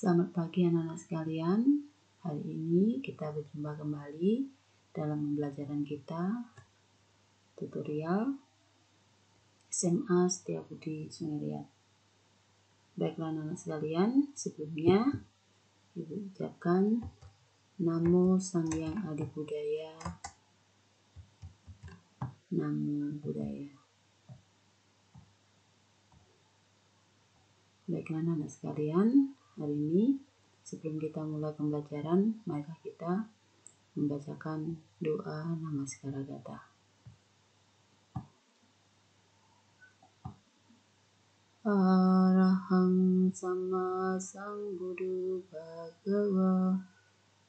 Selamat pagi anak-anak sekalian. Hari ini kita berjumpa kembali dalam pembelajaran kita tutorial SMA Setiabudi Sungai. Baiklah anak-anak sekalian, sebelumnya Ibu ucapkan Namo Sang Hyang Adi Budaya, Namo Buddhaya. Baiklah anak-anak sekalian, hari ini sebelum kita mulai pembelajaran, mari kita membacakan doa Namaskara Gata. Arahang Sama Sambuddho Bhagava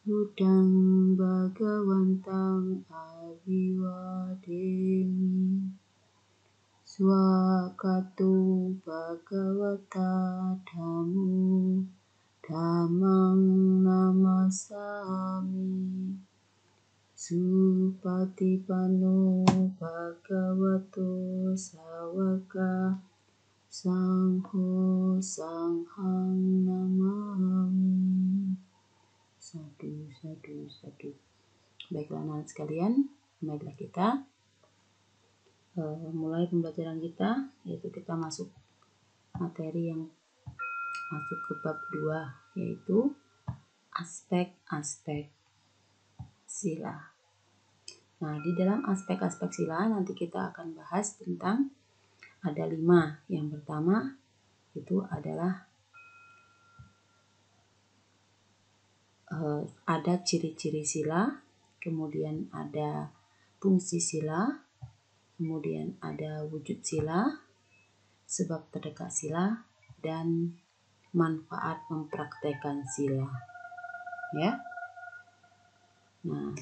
Buddhang Bhagawantang Abhiwademi Swakato Bhagavata Dhammo Dhammang Namasami Supatipanno Bhagavato Sawaka Sangho Sanghang Namami. Sadu. Baiklah anak sekalian, marilah kita mulai pembelajaran kita, yaitu kita masuk materi yang masuk ke bab 2, yaitu aspek-aspek sila. Nah, di dalam aspek-aspek sila nanti kita akan bahas tentang ada 5. Yang pertama itu adalah ada ciri-ciri sila, kemudian ada fungsi sila, kemudian ada wujud sila, sebab terdekat sila, dan manfaat mempraktekkan sila. Ya. Nah,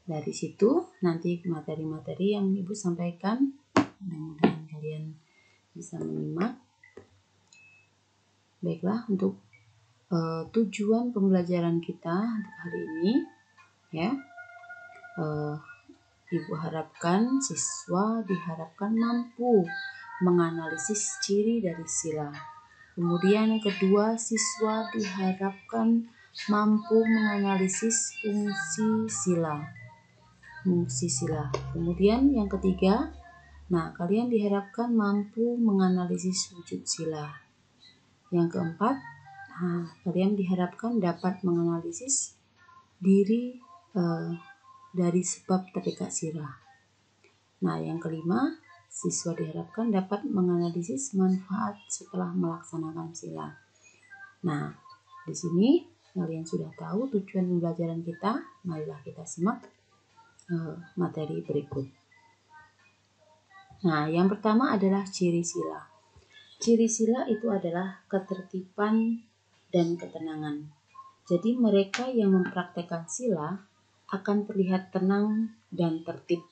dari situ nanti materi-materi yang Ibu sampaikan, mudah-mudahan kalian bisa menyimak. Baiklah, untuk tujuan pembelajaran kita hari ini, ya, Ibu harapkan siswa diharapkan mampu menganalisis ciri dari sila. Kemudian kedua, siswa diharapkan mampu menganalisis fungsi sila. Kemudian yang ketiga, kalian diharapkan mampu menganalisis wujud sila. Yang keempat, kalian diharapkan dapat menganalisis diri dari sebab terdekat sila. Yang kelima, siswa diharapkan dapat menganalisis manfaat setelah melaksanakan sila. Di sini kalian sudah tahu tujuan pembelajaran kita. Marilah kita simak materi berikut. Yang pertama adalah ciri sila. Ciri sila itu adalah ketertiban dan ketenangan. Jadi mereka yang mempraktekkan sila akan terlihat tenang dan tertib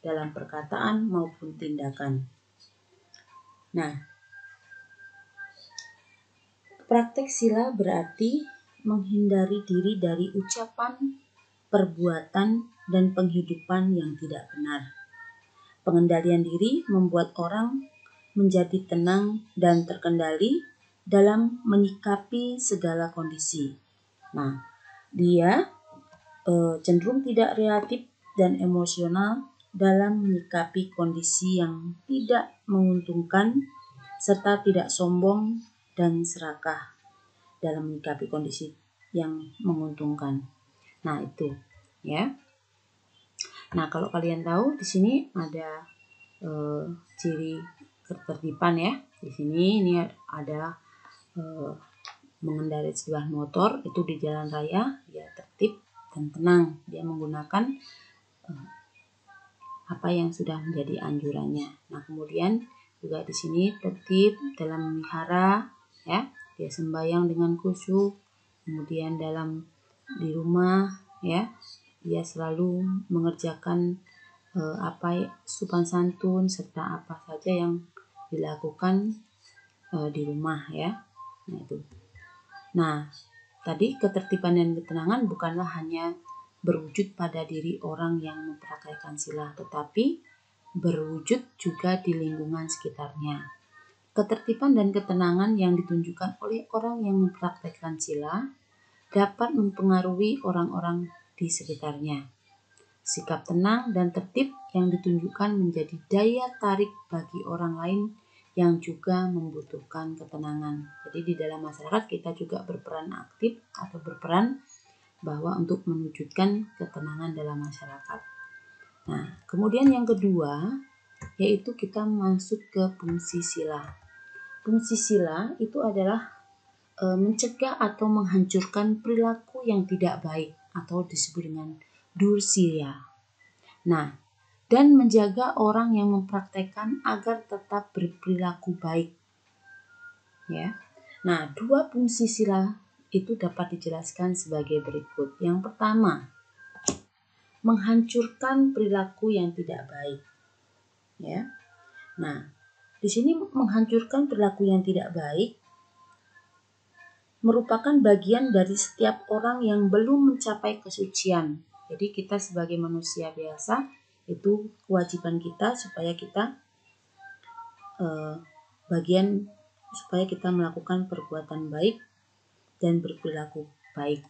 dalam perkataan maupun tindakan. Praktek sila berarti menghindari diri dari ucapan, perbuatan, dan penghidupan yang tidak benar. Pengendalian diri membuat orang menjadi tenang dan terkendali dalam menyikapi segala kondisi. Dia cenderung tidak reaktif dan emosional dalam menyikapi kondisi yang tidak menguntungkan, serta tidak sombong dan serakah dalam menyikapi kondisi yang menguntungkan. Itu ya. Kalau kalian tahu di sini ada ciri ketertiban ya. Di sini ini ada mengendarai sebuah motor itu di jalan raya, dia tertib dan tenang. Dia menggunakan apa yang sudah menjadi anjurannya. Kemudian juga di sini tertib dalam memelihara, ya. Dia sembahyang dengan khusyuk. Kemudian di rumah, ya, dia selalu mengerjakan sopan santun serta apa saja yang dilakukan di rumah, ya. Itu. Tadi ketertiban dan ketenangan bukanlah hanya berwujud pada diri orang yang mempraktikkan sila, tetapi berwujud juga di lingkungan sekitarnya. Ketertiban dan ketenangan yang ditunjukkan oleh orang yang mempraktekkan sila dapat mempengaruhi orang-orang di sekitarnya. Sikap tenang dan tertib yang ditunjukkan menjadi daya tarik bagi orang lain yang juga membutuhkan ketenangan. Jadi di dalam masyarakat kita juga berperan aktif atau berperan bahwa untuk mewujudkan ketenangan dalam masyarakat. Nah, kemudian yang kedua yaitu kita masuk ke fungsi sila. Fungsi sila itu adalah mencegah atau menghancurkan perilaku yang tidak baik atau disebut dengan dursila. Nah, dan menjaga orang yang mempraktekkan agar tetap berperilaku baik. Ya. Nah, dua fungsi sila itu dapat dijelaskan sebagai berikut. Yang pertama, menghancurkan perilaku yang tidak baik. Ya. Nah, di sini menghancurkan perilaku yang tidak baik merupakan bagian dari setiap orang yang belum mencapai kesucian. Jadi kita sebagai manusia biasa itu kewajiban kita supaya kita supaya kita melakukan perbuatan baik dan berperilaku baik.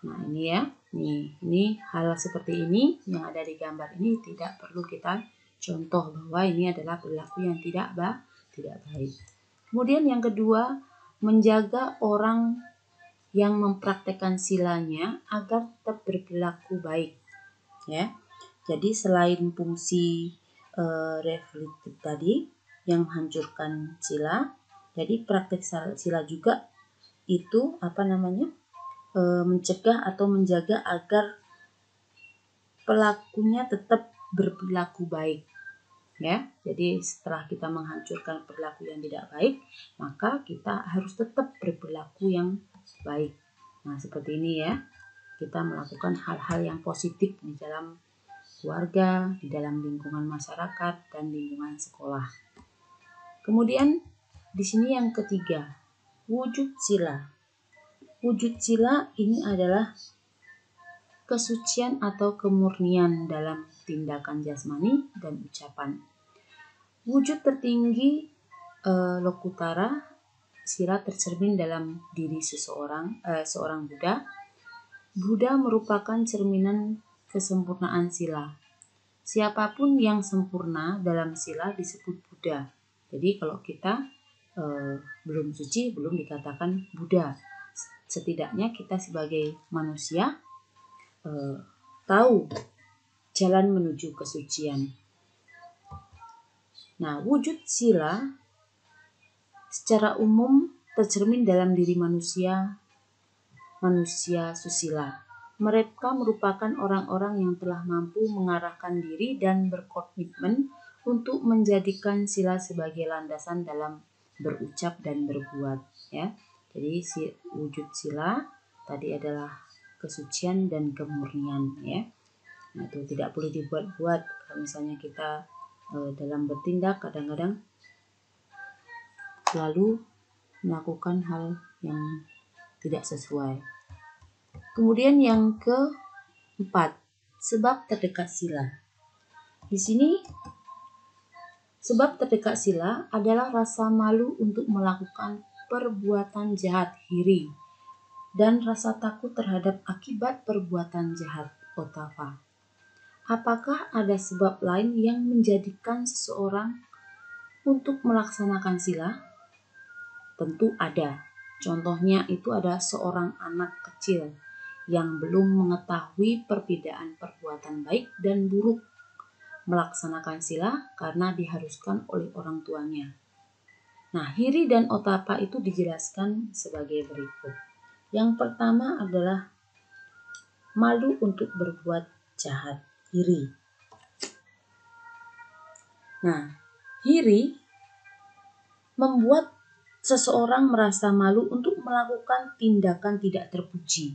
Nah ini ya, ini hal seperti ini yang ada di gambar ini tidak perlu kita contoh bahwa ini adalah perilaku yang tidak baik. Kemudian yang kedua, menjaga orang yang mempraktekkan silanya agar tetap berperilaku baik. Ya, jadi selain fungsi reflektif tadi yang menghancurkan sila, jadi praktek sila juga itu mencegah atau menjaga agar pelakunya tetap berperilaku baik. Ya, jadi setelah kita menghancurkan perilaku yang tidak baik, maka kita harus tetap berperilaku yang baik. Nah, seperti ini ya. Kita melakukan hal-hal yang positif di dalam keluarga, di dalam lingkungan masyarakat dan lingkungan sekolah. Kemudian di sini yang ketiga, wujud sila. Wujud sila ini adalah kesucian atau kemurnian dalam tindakan jasmani dan ucapan. Wujud tertinggi Lokutara sila tercermin dalam diri seorang Buddha. Buddha merupakan cerminan kesempurnaan sila. Siapapun yang sempurna dalam sila disebut Buddha. Jadi kalau kita belum suci, belum dikatakan Buddha. Setidaknya kita sebagai manusia tahu jalan menuju kesucian. Nah, wujud sila secara umum tercermin dalam diri manusia susila. Mereka merupakan orang-orang yang telah mampu mengarahkan diri dan berkomitmen untuk menjadikan sila sebagai landasan dalam berucap dan berbuat. Ya, jadi wujud sila tadi adalah kesucian dan kemurnian. Ya, nah, itu tidak boleh dibuat-buat. Kalau misalnya kita dalam bertindak kadang-kadang selalu melakukan hal yang tidak sesuai. Kemudian yang keempat, sebab terdekat sila. Di sini sebab terdekat sila adalah rasa malu untuk melakukan perbuatan jahat iri dan rasa takut terhadap akibat perbuatan jahat otapa. Apakah ada sebab lain yang menjadikan seseorang untuk melaksanakan sila? Tentu ada. Contohnya itu ada seorang anak kecil yang belum mengetahui perbedaan perbuatan baik dan buruk melaksanakan sila karena diharuskan oleh orang tuanya. Nah, hiri dan otapa itu dijelaskan sebagai berikut. Yang pertama adalah malu untuk berbuat jahat, hiri. Nah, hiri membuat seseorang merasa malu untuk melakukan tindakan tidak terpuji.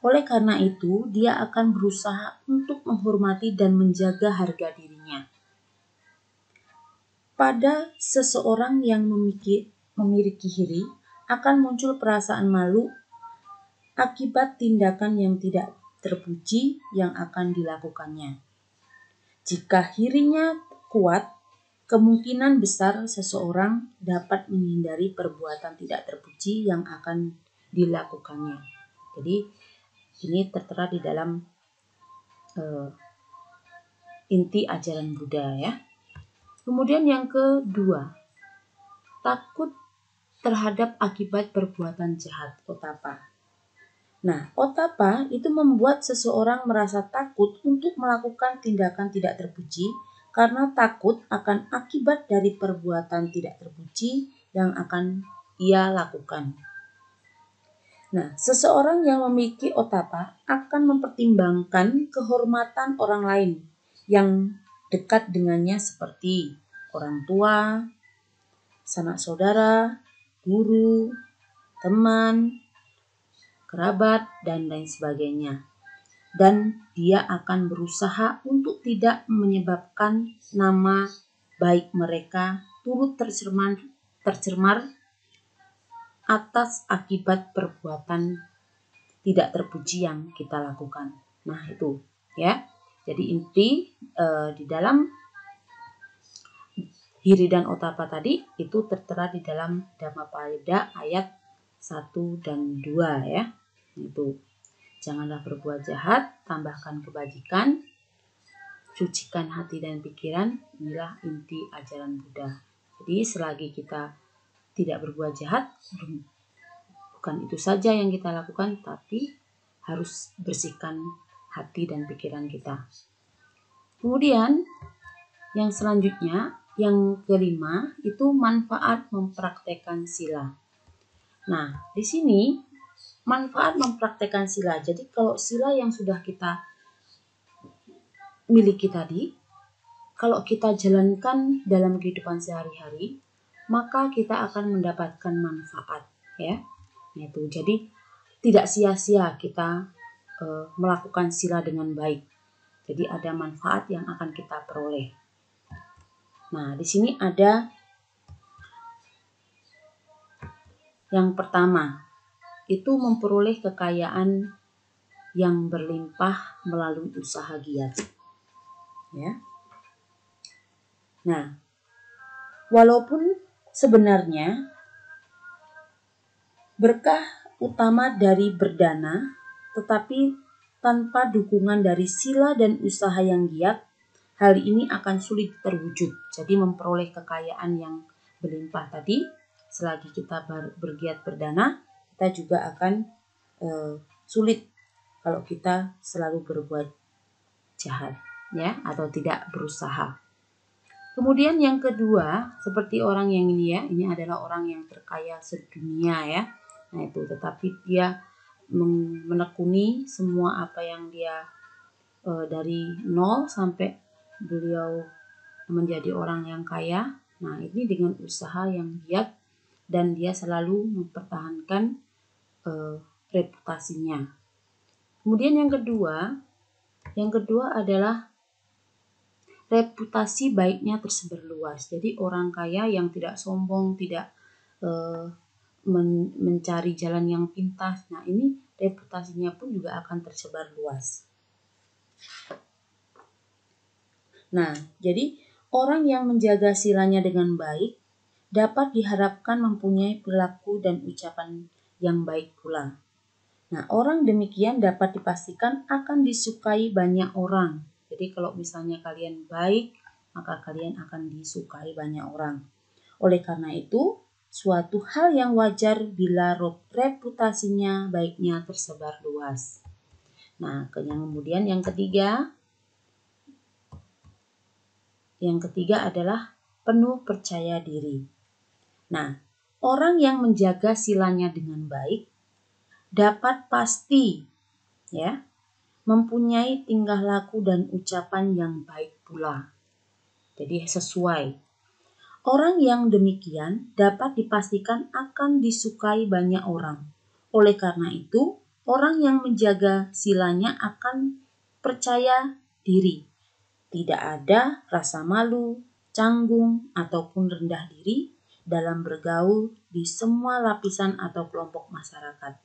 Oleh karena itu, dia akan berusaha untuk menghormati dan menjaga harga dirinya. Pada seseorang yang memiliki hiri, akan muncul perasaan malu akibat tindakan yang tidak terpuji yang akan dilakukannya. Jika hirinya kuat, kemungkinan besar seseorang dapat menghindari perbuatan tidak terpuji yang akan dilakukannya. Jadi ini tertera di dalam inti ajaran Buddha ya. Kemudian yang kedua, takut terhadap akibat perbuatan jahat, otapa. Nah, otapa itu membuat seseorang merasa takut untuk melakukan tindakan tidak terpuji karena takut akan akibat dari perbuatan tidak terpuji yang akan ia lakukan. Nah, seseorang yang memiliki otapa akan mempertimbangkan kehormatan orang lain yang dekat dengannya seperti orang tua, sanak saudara, guru, teman, kerabat, dan lain sebagainya. Dan dia akan berusaha untuk tidak menyebabkan nama baik mereka turut tercemar atas akibat perbuatan tidak terpuji yang kita lakukan. Nah itu ya. Jadi inti di dalam Hiri dan Otapa tadi itu tertera di dalam Dhammapada ayat 1 dan 2 ya. Itu janganlah berbuat jahat, tambahkan kebajikan, sucikan hati dan pikiran. Inilah inti ajaran Buddha. Jadi selagi kita tidak berbuat jahat, bukan itu saja yang kita lakukan, tapi harus bersihkan hati dan pikiran kita. Kemudian yang selanjutnya, yang kelima itu manfaat mempraktekkan sila. Nah, di sini manfaat mempraktekkan sila. Jadi kalau sila yang sudah kita miliki tadi, kalau kita jalankan dalam kehidupan sehari-hari, maka kita akan mendapatkan manfaat ya. Nah, itu jadi tidak sia-sia kita melakukan sila dengan baik. Jadi ada manfaat yang akan kita peroleh. Nah, di sini ada yang pertama, itu memperoleh kekayaan yang berlimpah melalui usaha giat. Ya. Nah, walaupun sebenarnya berkah utama dari berdana, tetapi tanpa dukungan dari sila dan usaha yang giat, hal ini akan sulit terwujud. Jadi memperoleh kekayaan yang berlimpah tadi, selagi kita bergiat berdana, kita juga akan sulit kalau kita selalu berbuat jahat ya, atau tidak berusaha. Kemudian yang kedua, seperti orang yang ini ya, ini adalah orang yang terkaya sedunia ya. Nah itu, tetapi dia menekuni semua apa yang dia dari nol sampai beliau menjadi orang yang kaya. Nah ini dengan usaha yang giat dan dia selalu mempertahankan reputasinya. Kemudian yang kedua adalah reputasi baiknya tersebar luas. Jadi orang kaya yang tidak sombong, tidak mencari jalan yang pintas. Nah ini reputasinya pun juga akan tersebar luas. Nah jadi orang yang menjaga silanya dengan baik dapat diharapkan mempunyai perilaku dan ucapan yang baik pula. Nah orang demikian dapat dipastikan akan disukai banyak orang. Jadi kalau misalnya kalian baik, maka kalian akan disukai banyak orang. Oleh karena itu, suatu hal yang wajar bila reputasinya baiknya tersebar luas. Nah, kemudian yang ketiga adalah penuh percaya diri. Nah, orang yang menjaga silanya dengan baik dapat pasti ya mempunyai tingkah laku dan ucapan yang baik pula. Jadi sesuai. Orang yang demikian dapat dipastikan akan disukai banyak orang. Oleh karena itu, orang yang menjaga silanya akan percaya diri. Tidak ada rasa malu, canggung, ataupun rendah diri dalam bergaul di semua lapisan atau kelompok masyarakat.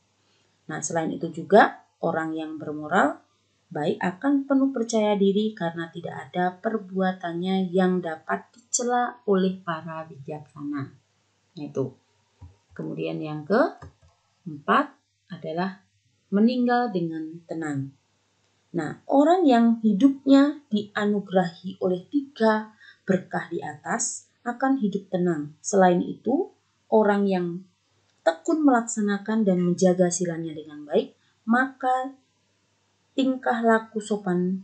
Nah, selain itu juga orang yang bermoral baik akan penuh percaya diri karena tidak ada perbuatannya yang dapat dicela oleh para bijaksana. Itu. Kemudian yang keempat adalah meninggal dengan tenang. Nah, orang yang hidupnya dianugerahi oleh 3 berkah di atas akan hidup tenang. Selain itu, orang yang tekun melaksanakan dan menjaga silanya dengan baik, maka tingkah laku sopan,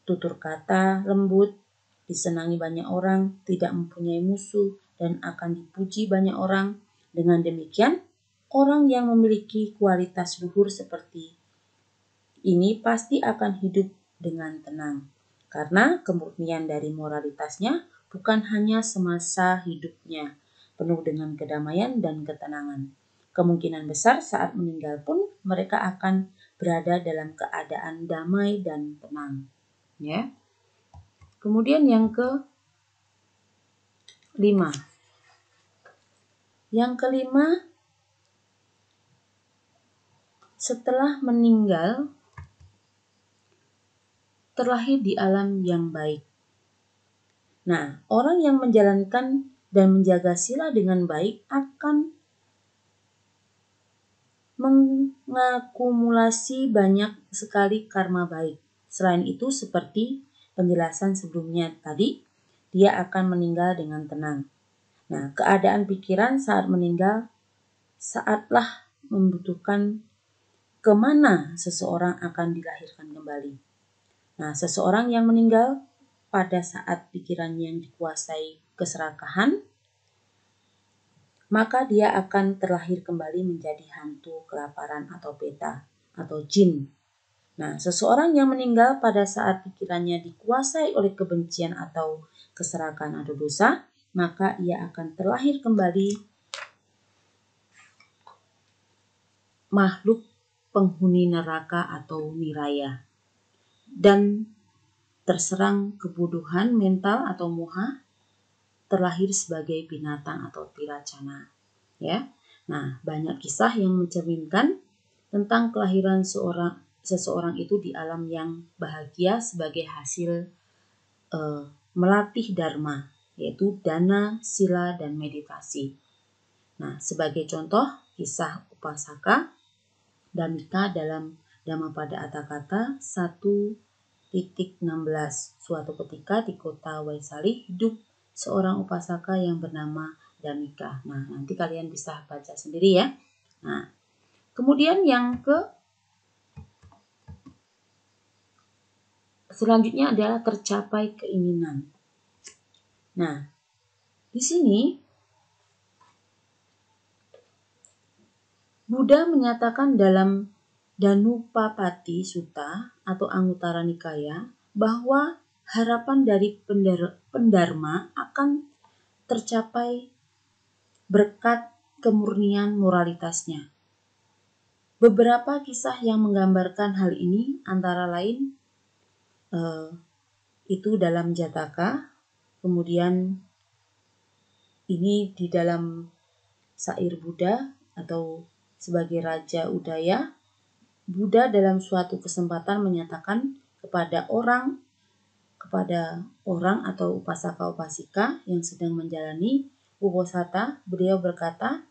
tutur kata lembut, disenangi banyak orang, tidak mempunyai musuh, dan akan dipuji banyak orang. Dengan demikian, orang yang memiliki kualitas luhur seperti ini pasti akan hidup dengan tenang. Karena kemurnian dari moralitasnya bukan hanya semasa hidupnya, penuh dengan kedamaian dan ketenangan. Kemungkinan besar saat meninggal pun mereka akan berada dalam keadaan damai dan tenang. Ya. Kemudian yang kelima. Yang kelima, setelah meninggal terlahir di alam yang baik. Nah, orang yang menjalankan dan menjaga sila dengan baik akan mengakumulasi banyak sekali karma baik. Selain itu, seperti penjelasan sebelumnya tadi, dia akan meninggal dengan tenang. Nah, keadaan pikiran saat meninggal saatlah membutuhkan kemana seseorang akan dilahirkan kembali. Nah, seseorang yang meninggal pada saat pikirannya yang dikuasai keserakahan, maka dia akan terlahir kembali menjadi hantu, kelaparan, atau peta, atau jin. Nah, seseorang yang meninggal pada saat pikirannya dikuasai oleh kebencian atau keserakahan atau dosa, maka ia akan terlahir kembali makhluk penghuni neraka atau niraya. Dan terserang kebodohan mental atau moha, terlahir sebagai binatang atau tiracana. Ya. Nah, banyak kisah yang mencerminkan tentang kelahiran seseorang itu di alam yang bahagia sebagai hasil melatih dharma, yaitu dana, sila, dan meditasi. Nah, sebagai contoh kisah Upasaka Dhammika dalam Dhammapada Atthakatha 1.16. Suatu ketika di kota Waisali hidup seorang upasaka yang bernama Dhammika. Nah, nanti kalian bisa baca sendiri ya. Nah, kemudian yang selanjutnya adalah tercapai keinginan. Nah, di sini Buddha menyatakan dalam Danupapati Sutta atau Anguttara Nikaya bahwa harapan dari pendharma akan tercapai berkat kemurnian moralitasnya. Beberapa kisah yang menggambarkan hal ini antara lain itu dalam Jataka, kemudian ini di dalam syair Buddha atau sebagai Raja Udaya. Buddha dalam suatu kesempatan menyatakan kepada orang atau upasaka-upasika yang sedang menjalani uposatha, beliau berkata,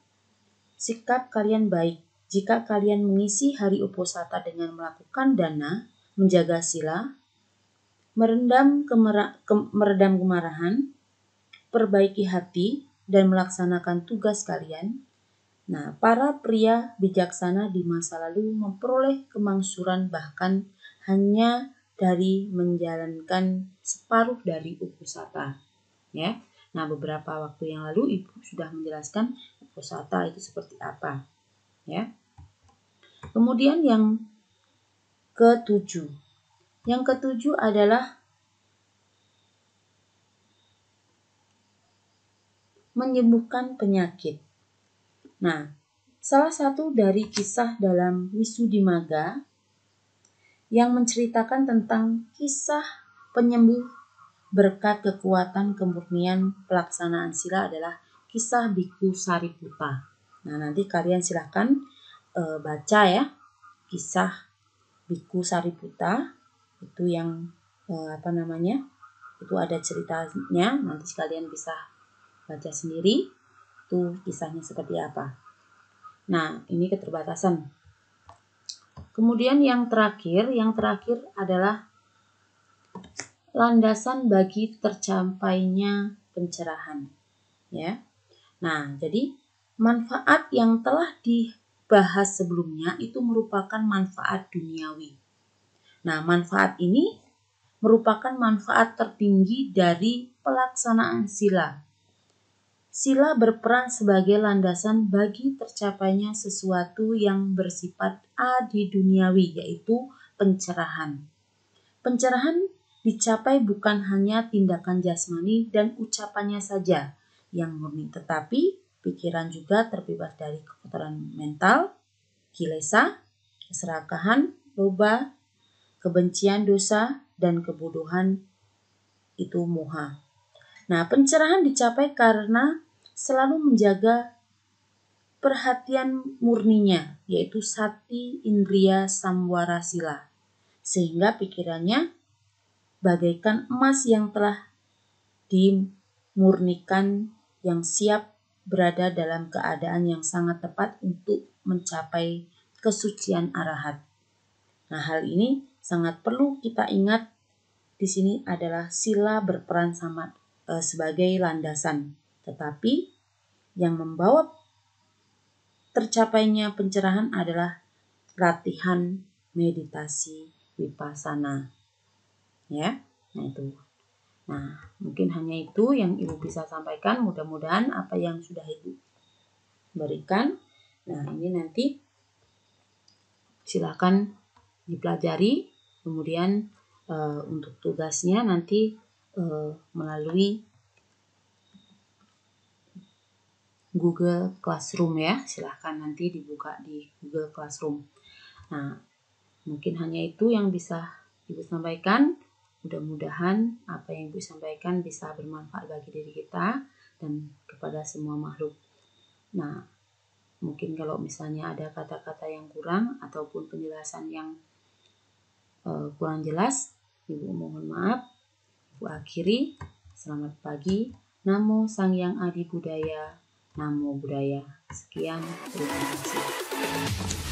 sikap kalian baik. Jika kalian mengisi hari uposatha dengan melakukan dana, menjaga sila, meredam kemarahan, perbaiki hati, dan melaksanakan tugas kalian. Nah, para pria bijaksana di masa lalu memperoleh kemaksuran bahkan hanya dari menjalankan separuh dari uposatha. Ya. Nah, beberapa waktu yang lalu Ibu sudah menjelaskan uposatha itu seperti apa. Ya. Kemudian yang ketujuh. Yang ketujuh adalah menyembuhkan penyakit. Nah, salah satu dari kisah dalam Visuddhimagga yang menceritakan tentang kisah penyembuh berkat kekuatan kemurnian pelaksanaan sila adalah kisah Bhikkhu Sariputta. Nah, nanti kalian silahkan baca ya kisah Bhikkhu Sariputta Itu yang itu ada ceritanya, nanti kalian bisa baca sendiri itu kisahnya seperti apa. Nah, ini keterbatasan. Kemudian yang terakhir adalah landasan bagi tercapainya pencerahan, ya. Nah, jadi manfaat yang telah dibahas sebelumnya itu merupakan manfaat duniawi. Nah, manfaat ini merupakan manfaat tertinggi dari pelaksanaan sila. Sila berperan sebagai landasan bagi tercapainya sesuatu yang bersifat adi-duniawi, yaitu pencerahan. Pencerahan dicapai bukan hanya tindakan jasmani dan ucapannya saja yang murni, tetapi pikiran juga terbebas dari kekotoran mental, kilesa, keserakahan, loba, kebencian, dosa, dan kebodohan, itu moha. Nah, pencerahan dicapai karena selalu menjaga perhatian murninya, yaitu sati indriya samwara sila, sehingga pikirannya bagaikan emas yang telah dimurnikan, yang siap berada dalam keadaan yang sangat tepat untuk mencapai kesucian arahat. Nah, hal ini sangat perlu kita ingat. Di sini adalah sila berperan sebagai landasan, tetapi yang membawa tercapainya pencerahan adalah latihan meditasi vipassana, ya. Nah, itu. Nah, mungkin hanya itu yang Ibu bisa sampaikan. Mudah-mudahan apa yang sudah Ibu berikan, nah ini nanti silakan dipelajari. Kemudian untuk tugasnya nanti melalui Google Classroom, ya. Silahkan nanti dibuka di Google Classroom. Nah, mungkin hanya itu yang bisa Ibu sampaikan. Mudah-mudahan apa yang Ibu sampaikan bisa bermanfaat bagi diri kita dan kepada semua makhluk. Nah, mungkin kalau misalnya ada kata-kata yang kurang ataupun penjelasan yang kurang jelas, Ibu mohon maaf. Ibu akhiri. Selamat pagi. Namo Sang Hyang Adi Budaya. Namo Buddhaya. Sekian, terima kasih.